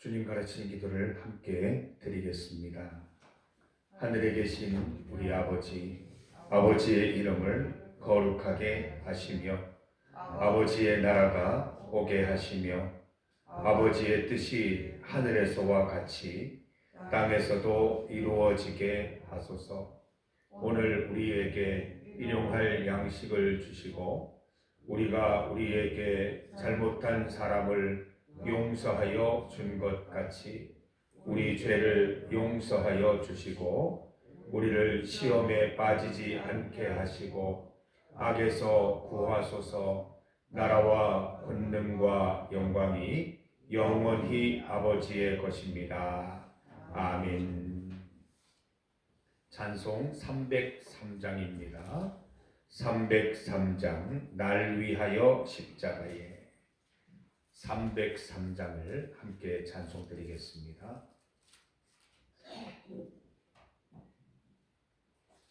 주님 가르치는 기도를 함께 드리겠습니다. 하늘에 계신 우리 아버지, 아버지의 이름을 거룩하게 하시며 아버지의 나라가 오게 하시며 아버지의 뜻이 하늘에서와 같이 땅에서도 이루어지게 하소서. 오늘 우리에게 일용할 양식을 주시고 우리가 우리에게 잘못한 사람을 용서하여 준 것 같이 우리 죄를 용서하여 주시고 우리를 시험에 빠지지 않게 하시고 악에서 구하소서. 나라와 권능과 영광이 영원히 아버지의 것입니다. 아멘. 찬송 303장입니다. 303장 날 위하여 십자가에 303장을 함께 찬송드리겠습니다.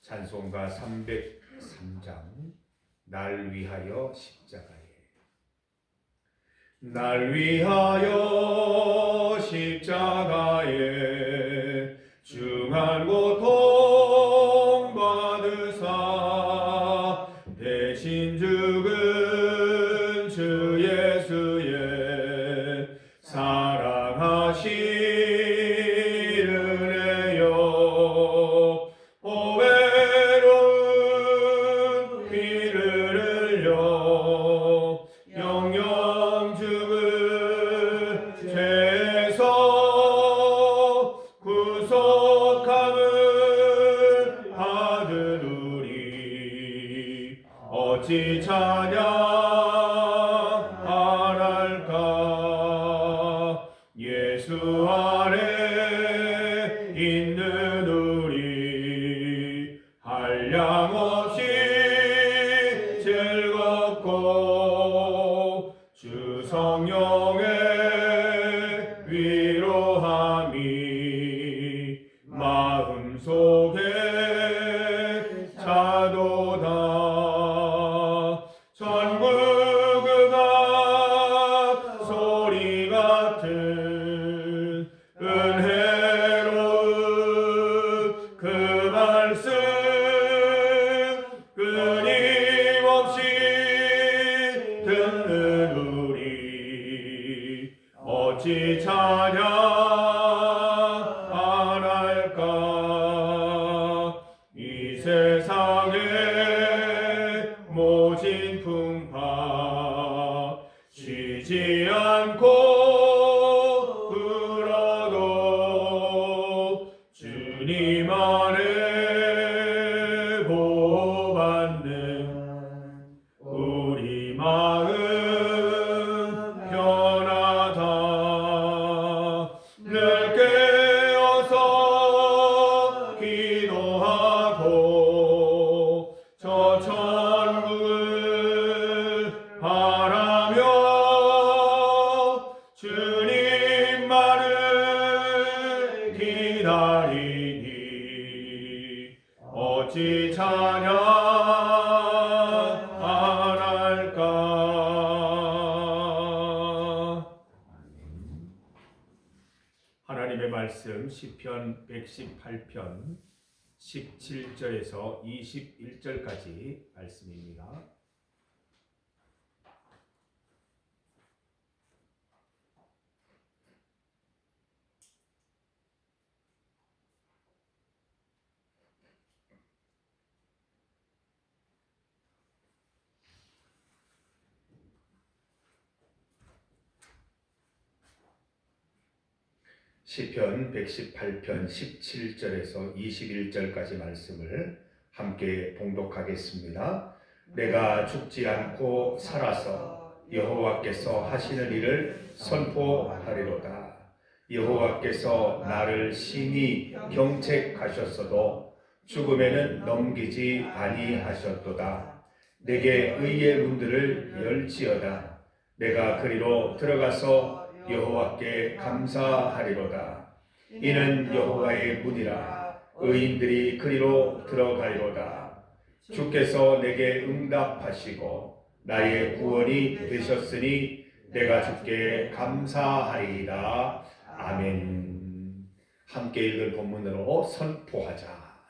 찬송가 303장 날 위하여 십자가에 날 위하여 십자가에 중한 고통 받으사 대신 죽은 주 예수의 사랑하신 은혜요 보배로운 피를 흘려 영영 죽은 죄에서 구속함을 받은 우리 어찌 찬양할까. 예수 안에 있는 우리 한량없이 즐겁고 주 성령의 위로함이 마음속에 차도다. 전국 음악 소리 같은 은혜로운 그 말씀 끊임없이 듣는 우리 어찌 찬양 안 할까. 이 세상에 모진 풍파 쉬지 않고 불어도 주님 안에 보호받는 우리 마음 편하다. 늘 깨어서 기도하고 저 천국을 바라며 주님만을 기다리니 어찌 찬양 안 할까. 하나님의 말씀 시편 118편 17절에서 21절까지 말씀입니다. 시편 118편 17절에서 21절까지 말씀을 함께 봉독하겠습니다. 내가 죽지 않고 살아서 여호와께서 하시는 일을 선포하리로다. 여호와께서 나를 심히 경책하셨어도 죽음에는 넘기지 아니하셨도다. 내게 의의 문들을 열지어다. 내가 그리로 들어가서 여호와께 감사하리로다. 이는 여호와의 문이라. 의인들이 그리로 들어가리로다. 주께서 내게 응답하시고 나의 구원이 되셨으니 내가 주께 감사하리이다. 아멘. 함께 읽을 본문으로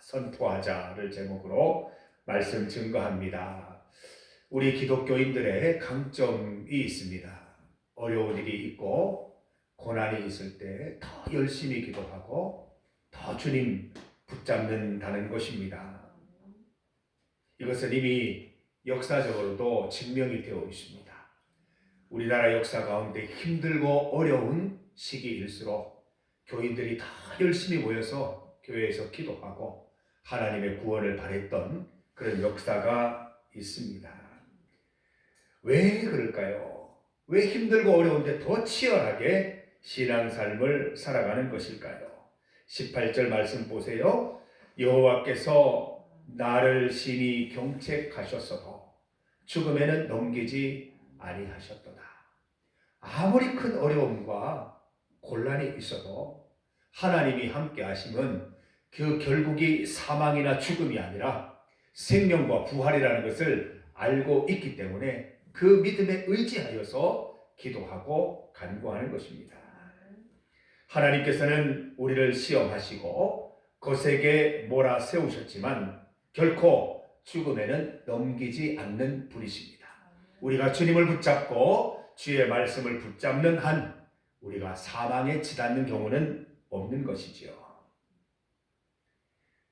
선포하자를 제목으로 말씀 증거합니다. 우리 기독교인들의 강점이 있습니다. 어려운 일이 있고 고난이 있을 때 더 열심히 기도하고 더 주님 붙잡는다는 것입니다. 이것은 이미 역사적으로도 증명이 되어 있습니다. 우리나라 역사 가운데 힘들고 어려운 시기일수록 교인들이 다 열심히 모여서 교회에서 기도하고 하나님의 구원을 바랬던 그런 역사가 있습니다. 왜 그럴까요? 왜 힘들고 어려운데 더 치열하게 신앙삶을 살아가는 것일까요? 18절 말씀 보세요. 여호와께서 나를 심히 경책하셨어도 죽음에는 넘기지 아니하셨도다. 아무리 큰 어려움과 곤란이 있어도 하나님이 함께 하심은 그 결국이 사망이나 죽음이 아니라 생명과 부활이라는 것을 알고 있기 때문에 그 믿음에 의지하여서 기도하고 간구하는 것입니다. 하나님께서는 우리를 시험하시고 거세게 몰아세우셨지만 결코 죽음에는 넘기지 않는 분이십니다. 우리가 주님을 붙잡고 주의 말씀을 붙잡는 한 우리가 사망에 치닫는 경우는 없는 것이지요.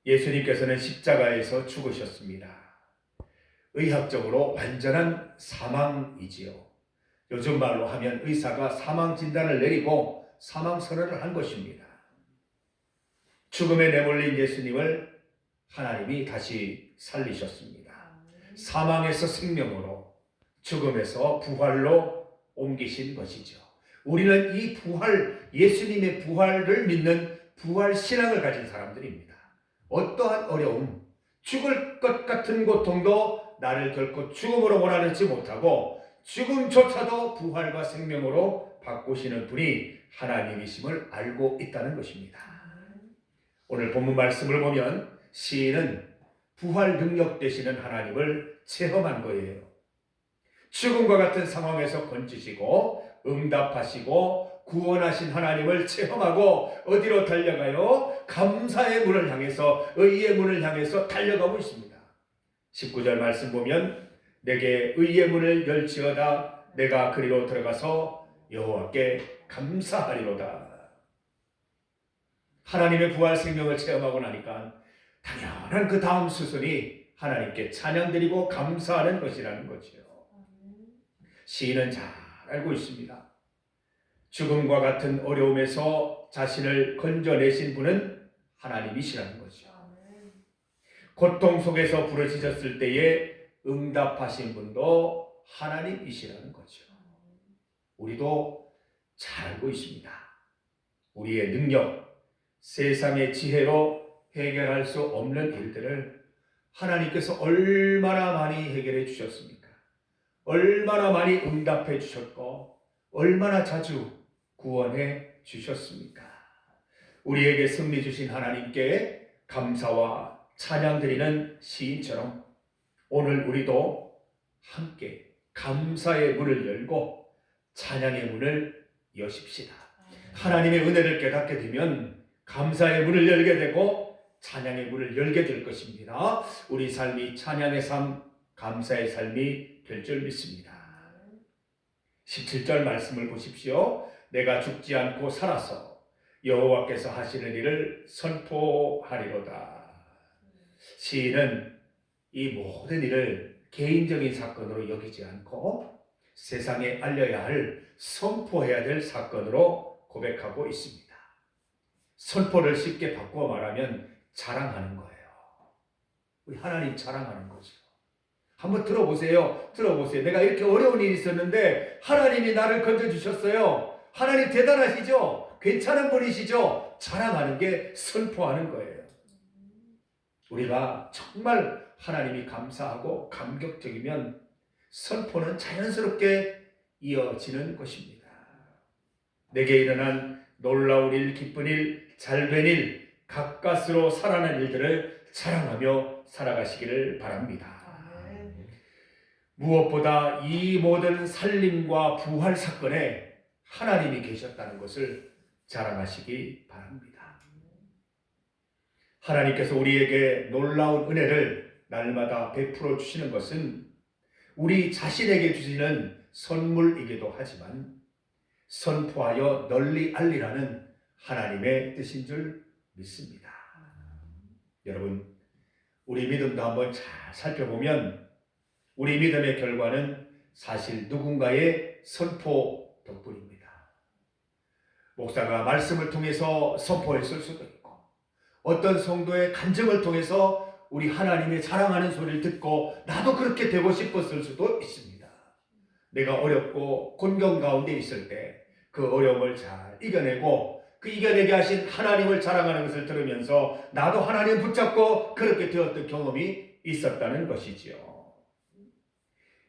예수님께서는 십자가에서 죽으셨습니다. 의학적으로 완전한 사망이지요. 요즘 말로 하면 의사가 사망 진단을 내리고 사망 선언을 한 것입니다. 죽음에 내몰린 예수님을 하나님이 다시 살리셨습니다. 사망에서 생명으로, 죽음에서 부활로 옮기신 것이죠. 우리는 이 부활, 예수님의 부활을 믿는 부활 신앙을 가진 사람들입니다. 어떠한 어려움, 죽을 것 같은 고통도 나를 결코 죽음으로 몰아넣지 못하고 죽음조차도 부활과 생명으로 바꾸시는 분이 하나님이심을 알고 있다는 것입니다. 오늘 본문 말씀을 보면 시인은 부활 능력 되시는 하나님을 체험한 거예요. 죽음과 같은 상황에서 건지시고 응답하시고 구원하신 하나님을 체험하고 어디로 달려가요? 감사의 문을 향해서, 의의 문을 향해서 달려가고 있습니다. 19절 말씀 보면 내게 의의 문을 열지어다 내가 그리로 들어가서 여호와께 감사하리로다. 하나님의 부활 생명을 체험하고 나니까 당연한 그 다음 수순이 하나님께 찬양드리고 감사하는 것이라는 거지요. 시인은 잘 알고 있습니다. 죽음과 같은 어려움에서 자신을 건져내신 분은 하나님이시라는 거죠. 고통 속에서 부르짖었을 때에 응답하신 분도 하나님이시라는 거죠. 우리도 잘 알고 있습니다. 우리의 능력, 세상의 지혜로 해결할 수 없는 일들을 하나님께서 얼마나 많이 해결해 주셨습니까? 얼마나 많이 응답해 주셨고 얼마나 자주 구원해 주셨습니까? 우리에게 승리 주신 하나님께 감사와 찬양 드리는 시인처럼 오늘 우리도 함께 감사의 문을 열고 찬양의 문을 여십시다. 하나님의 은혜를 깨닫게 되면 감사의 문을 열게 되고 찬양의 문을 열게 될 것입니다. 우리 삶이 찬양의 삶, 감사의 삶이 될 줄 믿습니다. 17절 말씀을 보십시오. 내가 죽지 않고 살아서 여호와께서 하시는 일을 선포하리로다. 시인은 이 모든 일을 개인적인 사건으로 여기지 않고 세상에 알려야 할, 선포해야 될 사건으로 고백하고 있습니다. 선포를 쉽게 바꾸어 말하면 자랑하는 거예요. 우리 하나님 자랑하는 거죠. 한번 들어보세요. 내가 이렇게 어려운 일이 있었는데 하나님이 나를 건져주셨어요. 하나님 대단하시죠? 괜찮은 분이시죠? 자랑하는 게 선포하는 거예요. 우리가 정말 하나님이 감사하고 감격적이면 선포는 자연스럽게 이어지는 것입니다. 내게 일어난 놀라운 일, 기쁜 일, 잘된 일, 가까스로 살아난 일들을 자랑하며 살아가시기를 바랍니다. 무엇보다 이 모든 살림과 부활 사건에 하나님이 계셨다는 것을 자랑하시기 바랍니다. 하나님께서 우리에게 놀라운 은혜를 날마다 베풀어 주시는 것은 우리 자신에게 주시는 선물이기도 하지만 선포하여 널리 알리라는 하나님의 뜻인 줄 믿습니다. 여러분, 우리 믿음도 한번 잘 살펴보면 우리 믿음의 결과는 사실 누군가의 선포 덕분입니다. 목사가 말씀을 통해서 선포했을 수도 있고, 어떤 성도의 간증을 통해서 우리 하나님의 자랑하는 소리를 듣고 나도 그렇게 되고 싶었을 수도 있습니다. 내가 어렵고 곤경 가운데 있을 때 그 어려움을 잘 이겨내고 그 이겨내게 하신 하나님을 자랑하는 것을 들으면서 나도 하나님 붙잡고 그렇게 되었던 경험이 있었다는 것이지요.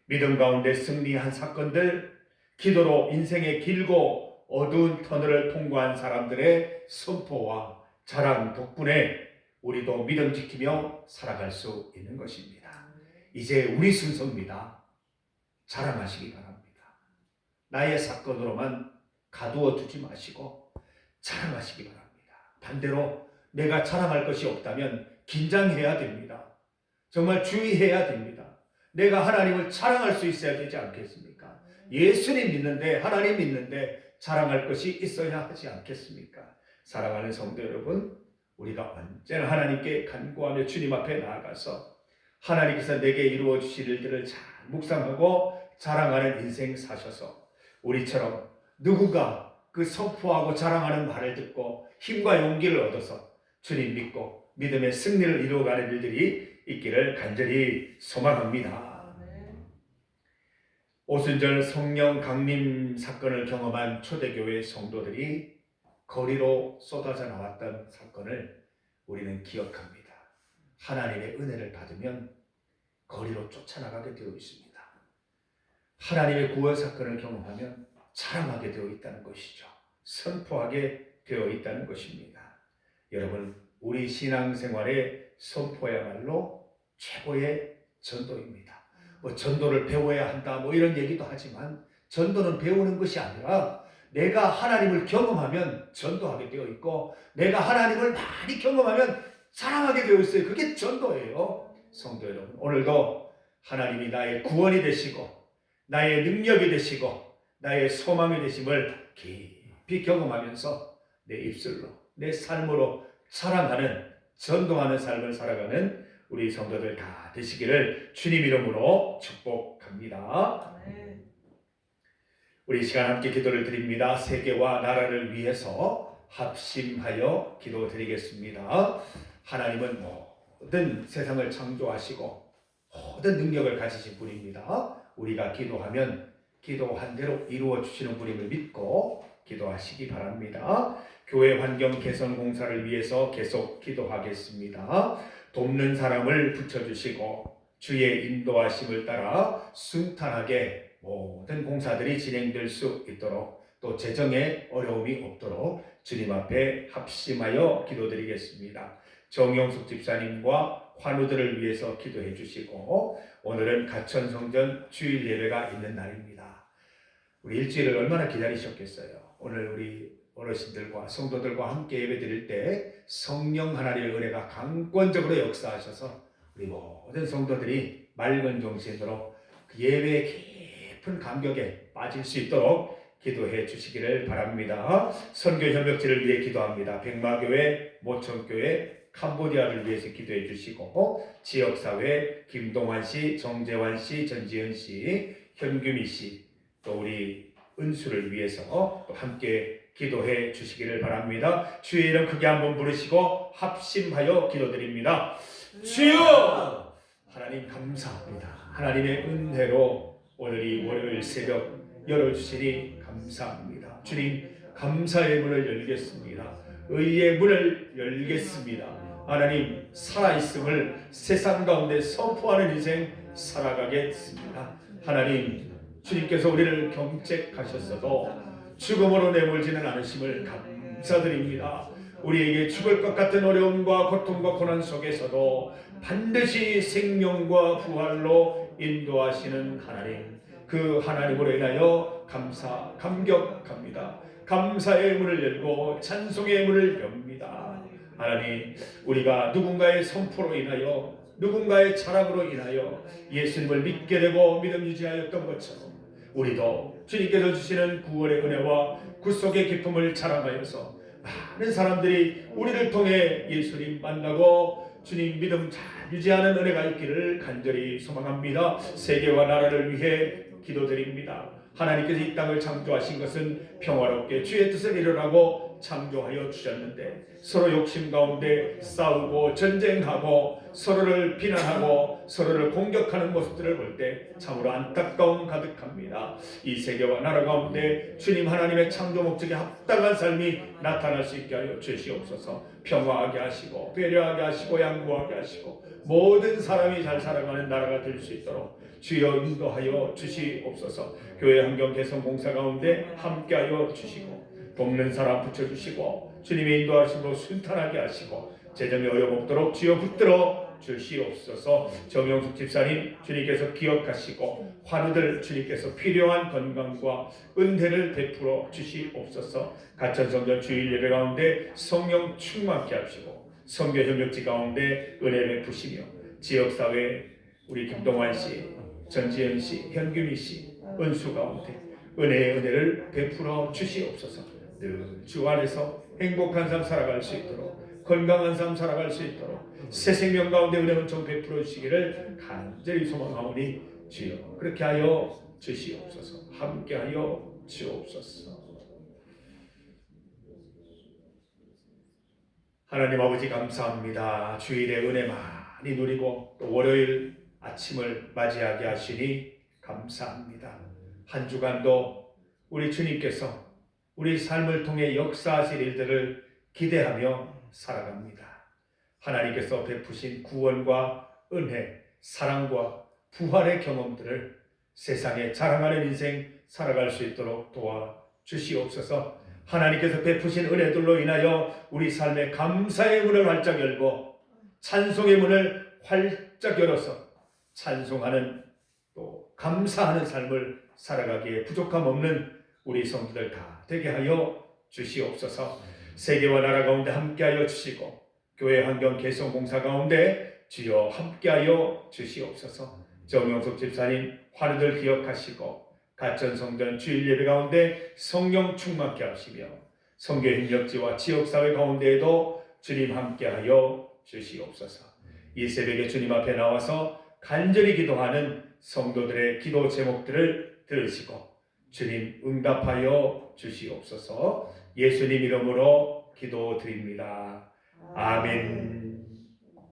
믿음 가운데 승리한 사건들, 기도로 인생의 길고 어두운 터널을 통과한 사람들의 선포와 자랑 덕분에 우리도 믿음 지키며 살아갈 수 있는 것입니다. 이제 우리 순서입니다. 자랑하시기 바랍니다. 나의 사건으로만 가두어 두지 마시고 자랑하시기 바랍니다. 반대로 내가 자랑할 것이 없다면 긴장해야 됩니다. 정말 주의해야 됩니다. 내가 하나님을 자랑할 수 있어야 되지 않겠습니까? 예수님 믿는데, 하나님 믿는데 자랑할 것이 있어야 하지 않겠습니까? 사랑하는 성도 여러분, 우리가 언제나 하나님께 간구하며 주님 앞에 나아가서 하나님께서 내게 이루어 주실 일들을 잘 묵상하고 자랑하는 인생 사셔서 우리처럼 누구가 그 선포하고 자랑하는 말을 듣고 힘과 용기를 얻어서 주님 믿고 믿음의 승리를 이루어가는 일들이 있기를 간절히 소망합니다. 오순절 성령 강림 사건을 경험한 초대교회 성도들이 거리로 쏟아져 나왔던 사건을 우리는 기억합니다. 하나님의 은혜를 받으면 거리로 쫓아나가게 되어 있습니다. 하나님의 구원 사건을 경험하면 자랑하게 되어 있다는 것이죠. 선포하게 되어 있다는 것입니다. 여러분, 우리 신앙생활의 선포야말로 최고의 전도입니다. 전도를 배워야 한다 이런 얘기도 하지만 전도는 배우는 것이 아니라 내가 하나님을 경험하면 전도하게 되어 있고 내가 하나님을 많이 경험하면 자랑하게 되어 있어요. 그게 전도예요. 성도 여러분, 오늘도 하나님이 나의 구원이 되시고 나의 능력이 되시고 나의 소망이 되심을 깊이 경험하면서 내 입술로 내 삶으로 자랑하는 전도하는 삶을 살아가는 우리 성도들 다 되시기를 주님 이름으로 축복합니다. 우리 시간 함께 기도를 드립니다. 세계와 나라를 위해서 합심하여 기도드리겠습니다. 하나님은 모든 세상을 창조하시고 모든 능력을 가지신 분입니다. 우리가 기도하면 기도한 대로 이루어 주시는 분임을 믿고 기도하시기 바랍니다. 교회 환경 개선 공사를 위해서 계속 기도하겠습니다. 돕는 사람을 붙여주시고 주의 인도하심을 따라 순탄하게 모든 공사들이 진행될 수 있도록 또 재정에 어려움이 없도록 주님 앞에 합심하여 기도드리겠습니다. 정영숙 집사님과 환우들을 위해서 기도해 주시고 오늘은 가천성전 주일 예배가 있는 날입니다. 우리 일주일을 얼마나 기다리셨겠어요. 오늘 우리 어르신들과 성도들과 함께 예배 드릴 때 성령 하나님의 은혜가 강권적으로 역사하셔서 우리 모든 성도들이 맑은 정신으로 그 예배의 깊은 감격에 빠질 수 있도록 기도해 주시기를 바랍니다. 선교 협력지를 위해 기도합니다. 백마교회, 모천교회, 캄보디아를 위해서 기도해 주시고 지역사회 김동환 씨, 정재환 씨, 전지현 씨, 현규미 씨, 또 우리 은수를 위해서 또 함께 기도해 주시기를 바랍니다. 주의 이름 크게 한번 부르시고 합심하여 기도드립니다. 주여! 하나님 감사합니다. 하나님의 은혜로 오늘 이 월요일 새벽 열어주시니 감사합니다. 주님 감사의 문을 열겠습니다. 의의 문을 열겠습니다. 하나님 살아있음을 세상 가운데 선포하는 인생 살아가겠습니다. 하나님 주님께서 우리를 경책하셨어도 죽음으로 내몰지는 않으심을 감사드립니다. 우리에게 죽을 것 같은 어려움과 고통과 고난 속에서도 반드시 생명과 부활로 인도하시는 하나님, 그 하나님으로 인하여 감격합니다. 감사의 문을 열고 찬송의 문을 엽니다. 하나님, 우리가 누군가의 선포로 인하여, 누군가의 자랑으로 인하여 예수님을 믿게 되고 믿음 유지하였던 것처럼 우리도 주님께서 주시는 구원의 은혜와 구속의 기쁨을 자랑하여서 많은 사람들이 우리를 통해 예수님 만나고 주님 믿음 잘 유지하는 은혜가 있기를 간절히 소망합니다. 세계와 나라를 위해 기도드립니다. 하나님께서 이 땅을 창조하신 것은 평화롭게 주의 뜻을 이루라고 창조하여 주셨는데 서로 욕심 가운데 싸우고 전쟁하고 서로를 비난하고 서로를 공격하는 모습들을 볼 때 참으로 안타까움 가득합니다. 이 세계와 나라 가운데 주님 하나님의 창조 목적에 합당한 삶이 나타날 수 있게 하여 주시옵소서. 평화하게 하시고 배려하게 하시고 양보하게 하시고 모든 사람이 잘 살아가는 나라가 될 수 있도록 주여 인도하여 주시옵소서. 교회 환경 개선 공사 가운데 함께하여 주시고 돕는 사람 붙여주시고 주님의 인도하심으로 순탄하게 하시고 재정이 어려움없도록 주여 붙들어 주시옵소서. 정영숙 집사님 주님께서 기억하시고 환우들 주님께서 필요한 건강과 은혜를 베풀어 주시옵소서. 가천성전 주일 예배 가운데 성령 충만케 하시고 선교 협력지 가운데 은혜 베푸시며 지역사회 우리 김동환 씨, 전지현 씨, 현규미 씨 은수 가운데 은혜의 은혜를 베풀어 주시옵소서. 늘 주 안에서 행복한 삶 살아갈 수 있도록 건강한 삶 살아갈 수 있도록 새 생명 가운데 은혜 은총 베풀어 주시기를 간절히 소망하오니 주여 그렇게 하여 주시옵소서. 함께하여 주옵소서. 하나님 아버지 감사합니다. 주일에 은혜 많이 누리고 또 월요일 아침을 맞이하게 하시니 감사합니다. 한 주간도 우리 주님께서 우리 삶을 통해 역사하실 일들을 기대하며 살아갑니다. 하나님께서 베푸신 구원과 은혜, 사랑과 부활의 경험들을 세상에 자랑하는 인생 살아갈 수 있도록 도와주시옵소서. 하나님께서 베푸신 은혜들로 인하여 우리 삶에 감사의 문을 활짝 열고 찬송의 문을 활짝 열어서 찬송하는 또 감사하는 삶을 살아가기에 부족함 없는 우리 성도들 다 되게 하여 주시옵소서. 세계와 나라 가운데 함께하여 주시고 교회 환경 개선 공사 가운데 주여 함께하여 주시옵소서. 정영석 집사님 환우들 기억하시고 가천성전 주일 예배 가운데 성령 충만케 하시며 선교 협력지와 지역사회 가운데에도 주님 함께하여 주시옵소서. 이 새벽에 주님 앞에 나와서 간절히 기도하는 성도들의 기도 제목들을 들으시고 주님 응답하여 주시옵소서. 예수님 이름으로 기도드립니다. 아멘.